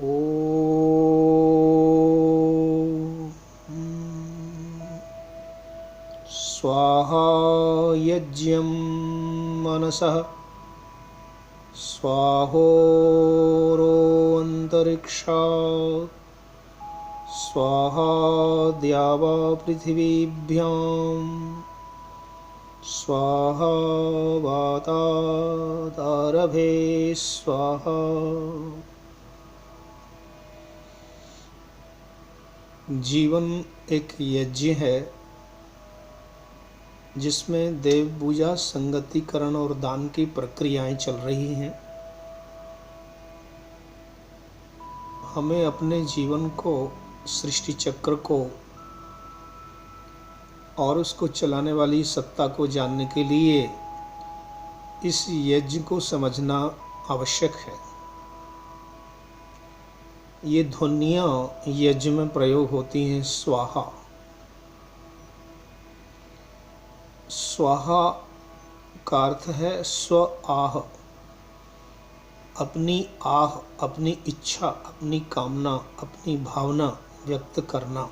ॐ स्वाहा यज्ञं मनसः स्वाहोरोऽन्तरिक्षात् स्वाहा द्यावा पृथिवीभ्यां स्वाहा वातादारभे स्वाहा। जीवन एक यज्ञ है जिसमें देव पूजा, संगतिकरण और दान की प्रक्रियाएं चल रही हैं। हमें अपने जीवन को, सृष्टि चक्र को और उसको चलाने वाली सत्ता को जानने के लिए इस यज्ञ को समझना आवश्यक है। ये ध्वनियाँ यज्ञ में प्रयोग होती हैं। स्वाहा, स्वाहा का अर्थ है स्व आह, अपनी आह, अपनी इच्छा, अपनी कामना, अपनी भावना व्यक्त करना,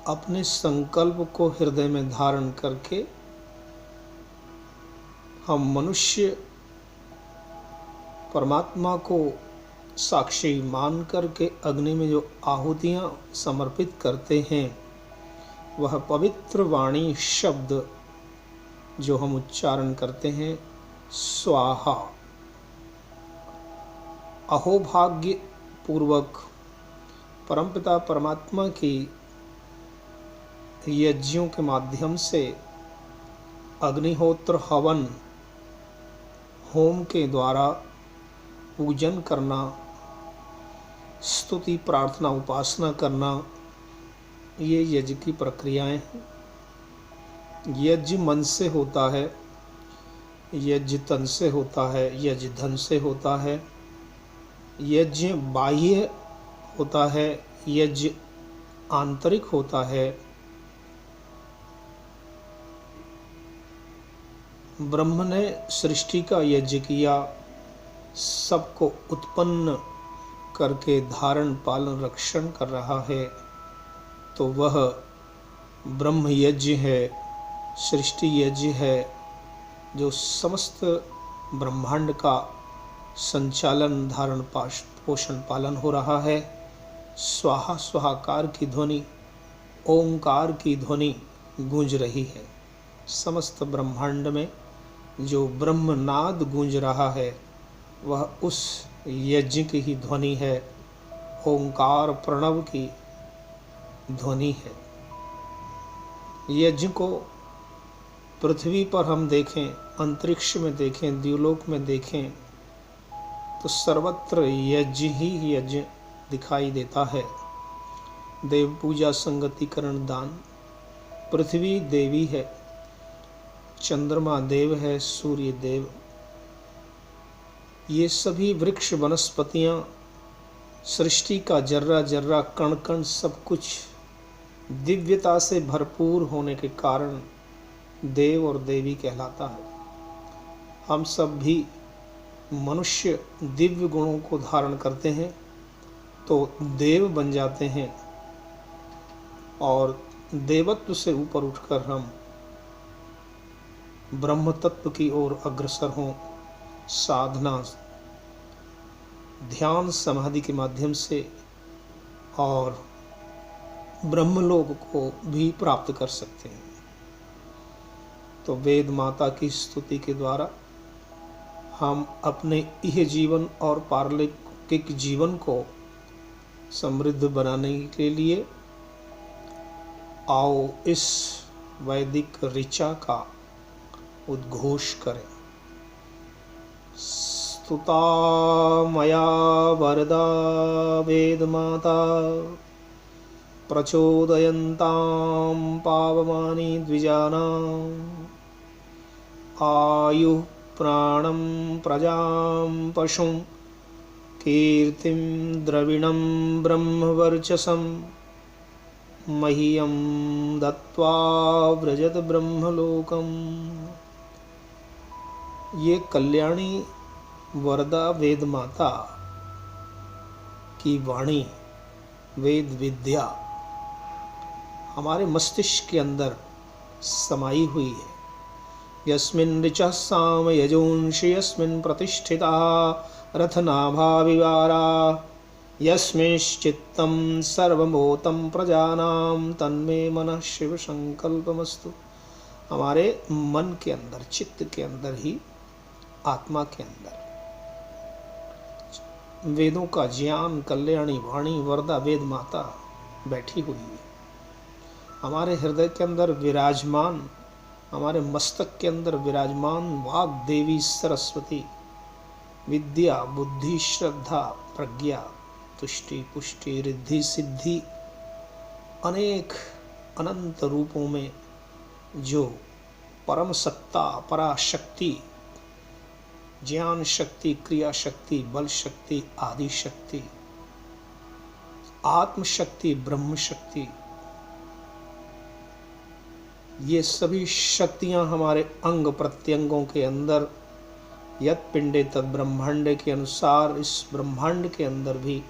अपने संकल्प को हृदय में धारण करके हम मनुष्य परमात्मा को साक्षी मान करके अग्नि में जो आहुतियाँ समर्पित करते हैं, वह पवित्र वाणी शब्द जो हम उच्चारण करते हैं स्वाहा, अहोभाग्य पूर्वक परमपिता परमात्मा की यज्ञों के माध्यम से अग्निहोत्र हवन होम के द्वारा पूजन करना, स्तुति प्रार्थना उपासना करना, ये यज्ञ की प्रक्रियाएं हैं। यज्ञ मन से होता है, यज्ञ तन से होता है, यज्ञ धन से होता है, यज्ञ बाह्य होता है, यज्ञ आंतरिक होता है। ब्रह्म ने सृष्टि का यज्ञ किया, सबको उत्पन्न करके धारण पालन रक्षण कर रहा है, तो वह ब्रह्म यज्ञ है, सृष्टि यज्ञ है, जो समस्त ब्रह्मांड का संचालन, धारण पोषण पालन हो रहा है। स्वाहा स्वाहाकार की ध्वनि, ओंकार की ध्वनि गूंज रही है। समस्त ब्रह्मांड में जो ब्रह्मनाद गूंज रहा है वह उस यज्ञ की ही ध्वनि है, ओंकार प्रणव की ध्वनि है। यज्ञ को पृथ्वी पर हम देखें, अंतरिक्ष में देखें, द्युलोक में देखें, तो सर्वत्र यज्ञ ही यज्ञ दिखाई देता है। देव पूजा, संगतिकरण, दान। पृथ्वी देवी है, चंद्रमा देव है, सूर्य देव। ये सभी वृक्ष, वनस्पतियाँ, सृष्टि का जर्रा जर्रा, कण कण सब कुछ दिव्यता से भरपूर होने के कारण देव और देवी कहलाता है। हम सब भी मनुष्य दिव्य गुणों को धारण करते हैं तो देव बन जाते हैं, और देवत्व से ऊपर उठकर हम ब्रह्म तत्व की ओर अग्रसर हों। साधना, ध्यान, समाधि के माध्यम से और ब्रह्मलोक को भी प्राप्त कर सकते हैं। तो वेद माता की स्तुति के द्वारा हम अपने इह जीवन और पारलौकिक जीवन को समृद्ध बनाने के लिए आओ इस वैदिक ऋचा का उद्घोष करें। स्तुता मया वरदा वेदमाता प्रचोदयन्तां पावमानि द्विजानाम् आयुः प्राणं प्रजां पशुं कीर्तिं द्रविणं ब्रह्मवर्चसं मह्यं दत्त्वा व्रजत ब्रह्मलोकम्। ये कल्याणी वरदा वेद माता की वाणी, वेद विद्या हमारे मस्तिष्क के अंदर समाई हुई है। यस्मिन् ऋचः साम यजूंषि यस्मिन् प्रतिष्ठिता रथनाभा विवारा यस्मिंश्चित्तं सर्वभूतं प्रजानां तन्मे मनः शिव संकल्पमस्तु। हमारे मन के अंदर, चित्त के अंदर ही, आत्मा के अंदर वेदों का ज्ञान, कल्याणी वाणी, वरदा वेद माता बैठी हुई है। हमारे हृदय के अंदर विराजमान, हमारे मस्तक के अंदर विराजमान वाग देवी सरस्वती विद्या, बुद्धि, श्रद्धा, प्रज्ञा, तुष्टि, पुष्टि, रिद्धि, सिद्धि अनेक अनंत रूपों में जो परम सत्ता, पराशक्ति, ज्ञान शक्ति, क्रिया शक्ति, बल शक्ति, आदि शक्ति, आत्म शक्ति, ब्रह्म शक्ति, ये सभी शक्तियां हमारे अंग प्रत्यंगों के अंदर यत पिंडे तद ब्रह्मांड के अनुसार इस ब्रह्मांड के अंदर भी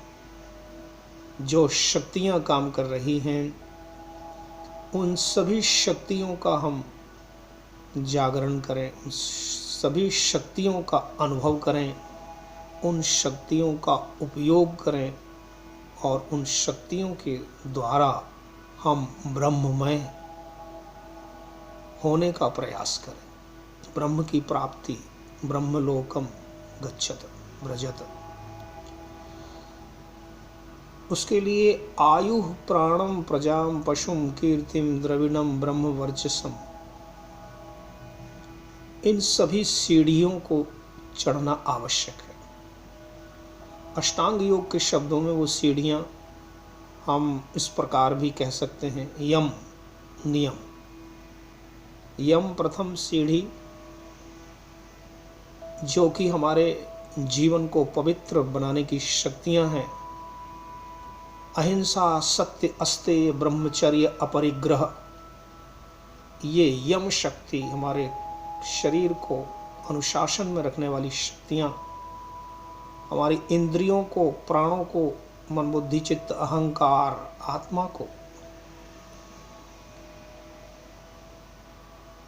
जो शक्तियां काम कर रही हैं, उन सभी शक्तियों का हम जागरण करें, उन सभी शक्तियों का अनुभव करें, उन शक्तियों का उपयोग करें और उन शक्तियों के द्वारा हम ब्रह्ममय होने का प्रयास करें। ब्रह्म की प्राप्ति, ब्रह्मलोकम गच्छत व्रजत। उसके लिए आयु प्राणम प्रजाम पशुम कीर्तिम द्रविणम ब्रह्म वर्चसम, इन सभी सीढ़ियों को चढ़ना आवश्यक है। अष्टांग योग के शब्दों में वो सीढ़ियां हम इस प्रकार भी कह सकते हैं। यम, नियम। यम प्रथम सीढ़ी, जो कि हमारे जीवन को पवित्र बनाने की शक्तियां हैं। अहिंसा, सत्य, अस्तेय, ब्रह्मचर्य, अपरिग्रह, ये यम शक्ति हमारे शरीर को अनुशासन में रखने वाली शक्तियां, हमारी इंद्रियों को, प्राणों को, मन बुद्धि चित्त अहंकार, आत्मा को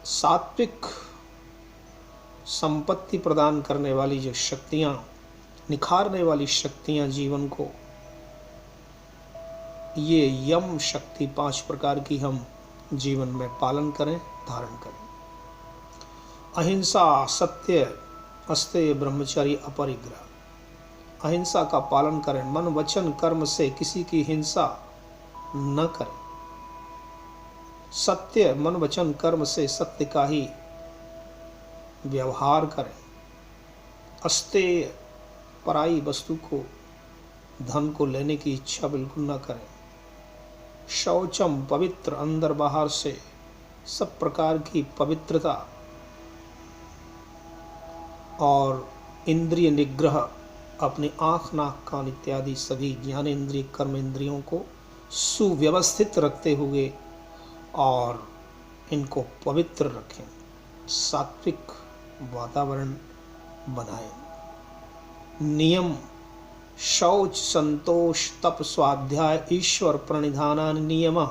सात्विक संपत्ति प्रदान करने वाली जो शक्तियां, निखारने वाली शक्तियां जीवन को, ये यम शक्ति 5 प्रकार की हम जीवन में पालन करें, धारण करें। अहिंसा, सत्य, अस्तेय, ब्रह्मचर्य, अपरिग्रह। अहिंसा का पालन करें, मन वचन कर्म से किसी की हिंसा न करें। सत्य, मन वचन कर्म से सत्य का ही व्यवहार करें। अस्तेय, पराई वस्तु को, धन को लेने की इच्छा बिल्कुल न करें। शौचम, पवित्र, अंदर बाहर से सब प्रकार की पवित्रता। और इंद्रिय निग्रह, अपनी आँख, नाक, कान इत्यादि सभी ज्ञानेंद्रिय, कर्म इंद्रियों को सुव्यवस्थित रखते हुए और इनको पवित्र रखें, सात्विक वातावरण बनाएं। नियम, शौच, संतोष, तप, स्वाध्याय, ईश्वर प्रणिधानानि नियमः,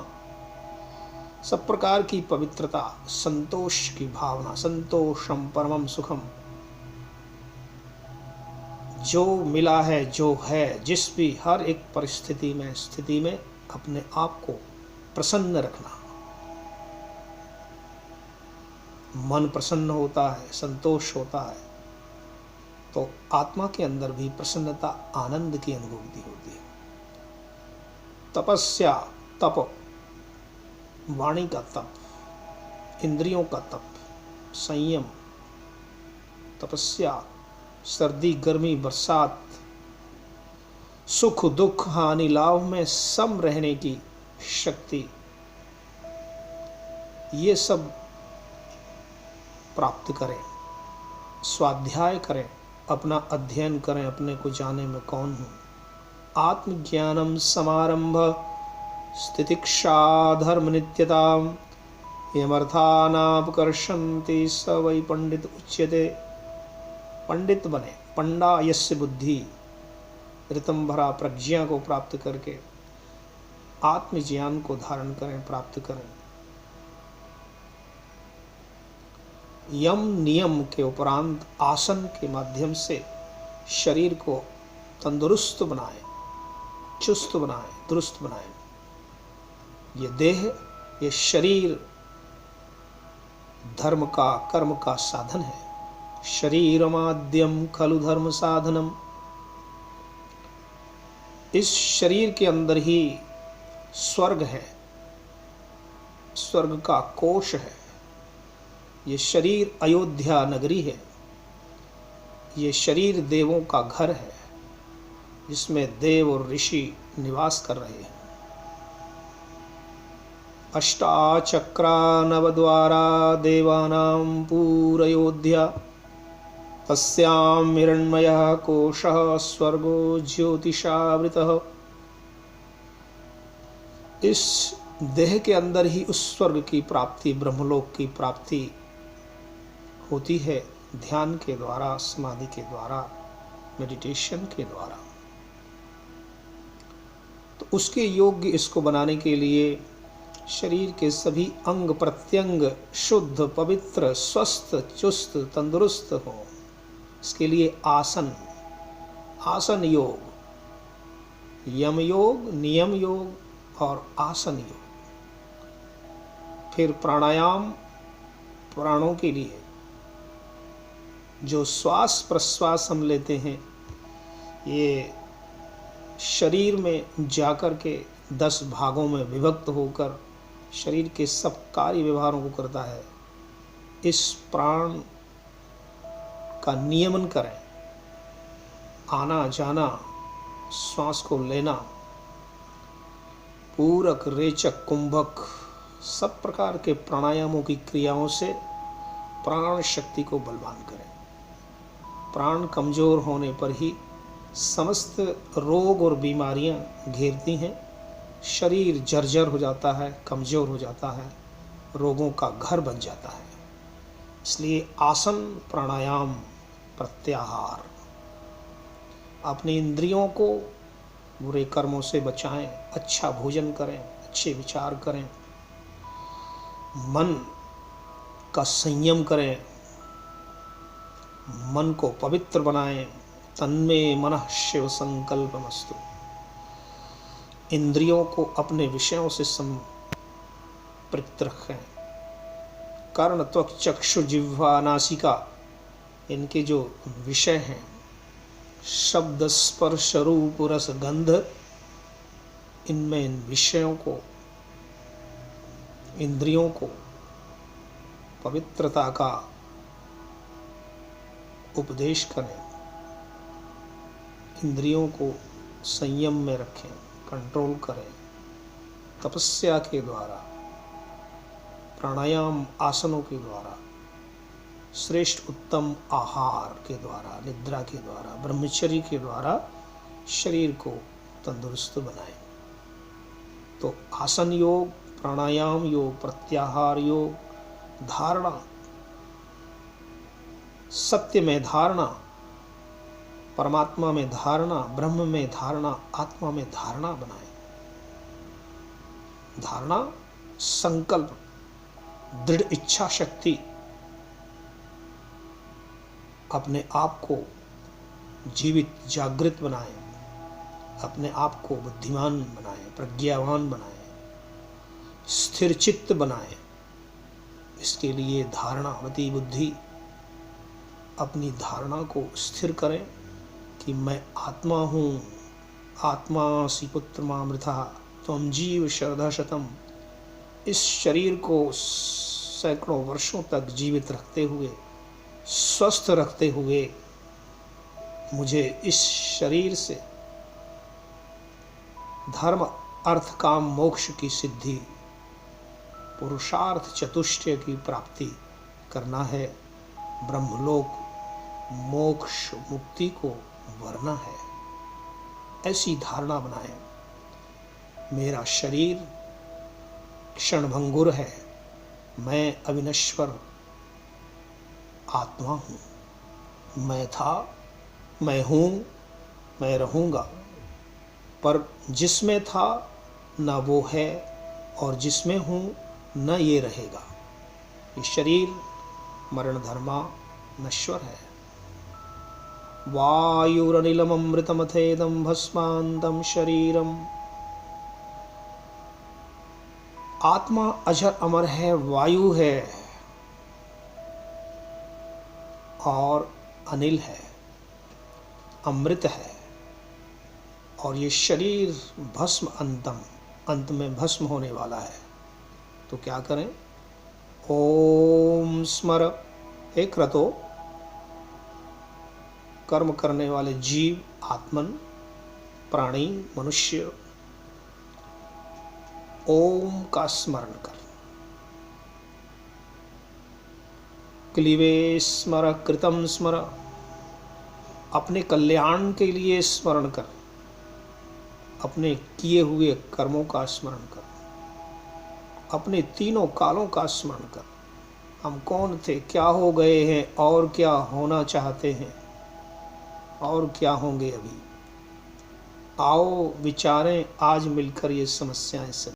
सब प्रकार की पवित्रता, संतोष की भावना, संतोषम परमम सुखम, जो मिला है, जो है, जिस भी हर एक परिस्थिति में, स्थिति में अपने आप को प्रसन्न रखना। मन प्रसन्न होता है, संतोष होता है, तो आत्मा के अंदर भी प्रसन्नता, आनंद की अनुभूति होती है। तपस्या, तप, वाणी का तप, इंद्रियों का तप, संयम, तपस्या, सर्दी, गर्मी, बरसात, सुख दुख, हानि लाभ में सम रहने की शक्ति, ये सब प्राप्त करें। स्वाध्याय करें, अपना अध्ययन करें, अपने को जाने में कौन हूँ। आत्मज्ञानम समारंभ स्थितिक्षा धर्म नित्यताम यमर्थानापकर्षन्ति स वै पंडित उच्यते। पंडित बने, पंडा यस्य बुद्धि, ऋतंभरा प्रज्ञा को प्राप्त करके आत्मज्ञान को धारण करें, प्राप्त करें। यम नियम के उपरांत आसन के माध्यम से शरीर को तंदुरुस्त बनाएं, चुस्त बनाएं, दुरुस्त बनाएं। ये देह, ये शरीर धर्म का, कर्म का साधन है। शरीरमाद्यम खलु धर्म साधनम। इस शरीर के अंदर ही स्वर्ग है, स्वर्ग का कोश है। ये शरीर अयोध्या नगरी है। ये शरीर देवों का घर है, जिसमें देव और ऋषि निवास कर रहे हैं। अष्टाचक्रा नवद्वारा देवानां पूरयोध्या, तस्यां हिरण्मयः कोशः स्वर्गो ज्योतिषावृतः। इस देह के अंदर ही उस स्वर्ग की प्राप्ति, ब्रह्मलोक की प्राप्ति होती है, ध्यान के द्वारा, समाधि के द्वारा, मेडिटेशन के द्वारा। तो उसके योग्य इसको बनाने के लिए शरीर के सभी अंग प्रत्यंग शुद्ध, पवित्र, स्वस्थ, चुस्त, तंदुरुस्त हो। इसके लिए आसन, आसन योग, यम योग, नियम योग और आसन योग। फिर प्राणायाम, प्राणों के लिए जो श्वास प्रश्वास हम लेते हैं, ये शरीर में जाकर के 10 भागों में विभक्त होकर शरीर के सब कार्य व्यवहारों को करता है। इस प्राण का नियमन करें। आना जाना, श्वास को लेना, पूरक, रेचक, कुंभक, सब प्रकार के प्राणायामों की क्रियाओं से प्राण शक्ति को बलवान करें। प्राण कमजोर होने पर ही समस्त रोग और बीमारियां घेरती हैं। शरीर जर्जर हो जाता है, कमजोर हो जाता है, रोगों का घर बन जाता है। इसलिए आसन, प्राणायाम, प्रत्याहार। अपनी इंद्रियों को बुरे कर्मों से बचाएं, अच्छा भोजन करें, अच्छे विचार करें, मन का संयम करें, मन को पवित्र बनाएं। तन्मे मनः शिव संकल्पमस्तु। इंद्रियों को अपने विषयों से संपृक्त रखें। कर्ण, त्वक, चक्षु, जिह्वा, नासिका, इनके जो विषय हैं, शब्द, स्पर्श, रूप, रस, गंध, इनमें इन विषयों को, इंद्रियों को पवित्रता का उपदेश करें। इंद्रियों को संयम में रखें, कंट्रोल करें। तपस्या के द्वारा, प्राणायाम, आसनों के द्वारा, श्रेष्ठ उत्तम आहार के द्वारा, निद्रा के द्वारा, ब्रह्मचर्य के द्वारा शरीर को तंदुरुस्त बनाएं। तो आसन योग, प्राणायाम योग, प्रत्याहार योग, धारणा, सत्य में धारणा, परमात्मा में धारणा, ब्रह्म में धारणा, आत्मा में धारणा बनाएं। धारणा, संकल्प, दृढ़ इच्छा शक्ति, अपने आप को जीवित, जागृत बनाएं, अपने आप को बुद्धिमान बनाएं, प्रज्ञावान बनाएं, स्थिर चित्त बनाएं। इसके लिए धारणावती बुद्धि, अपनी धारणा को स्थिर करें कि मैं आत्मा हूँ। आत्मासि पुत्रमामृतः त्वं जीव शरदः शतम्। इस शरीर को सैकड़ों वर्षों तक जीवित रखते हुए, स्वस्थ रखते हुए, मुझे इस शरीर से धर्म, अर्थ, काम, मोक्ष की सिद्धि, पुरुषार्थ चतुष्टय की प्राप्ति करना है। ब्रह्मलोक, मोक्ष, मुक्ति को वरना है। ऐसी धारणा बनाएं। मेरा शरीर क्षणभंगुर है, मैं अविनश्वर आत्मा हूँ। मैं था, मैं हूँ मैं रहूँगा, पर जिसमें था न वो है, और जिसमें हूँ न ये रहेगा। ये शरीर मरण धर्मा नश्वर है। वायुरनिलममृतमथेदं भस्मान्तं शरीरम। आत्मा अजर अमर है, वायु है और अनिल है, अमृत है, और ये शरीर भस्म अंतम, अंत में भस्म होने वाला है। तो क्या करें? ओम स्मर। हे क्रतो, कर्म करने वाले जीव, आत्मन, प्राणी, मनुष्य, ओम का स्मरण कर। क्लीवे स्मर कृतम स्मर। अपने कल्याण के लिए स्मरण कर, अपने किए हुए कर्मों का स्मरण कर, अपने तीनों कालों का स्मरण कर। हम कौन थे, क्या हो गए हैं, और क्या होना चाहते हैं, और क्या होंगे अभी। आओ विचारें आज मिलकर ये समस्याएं।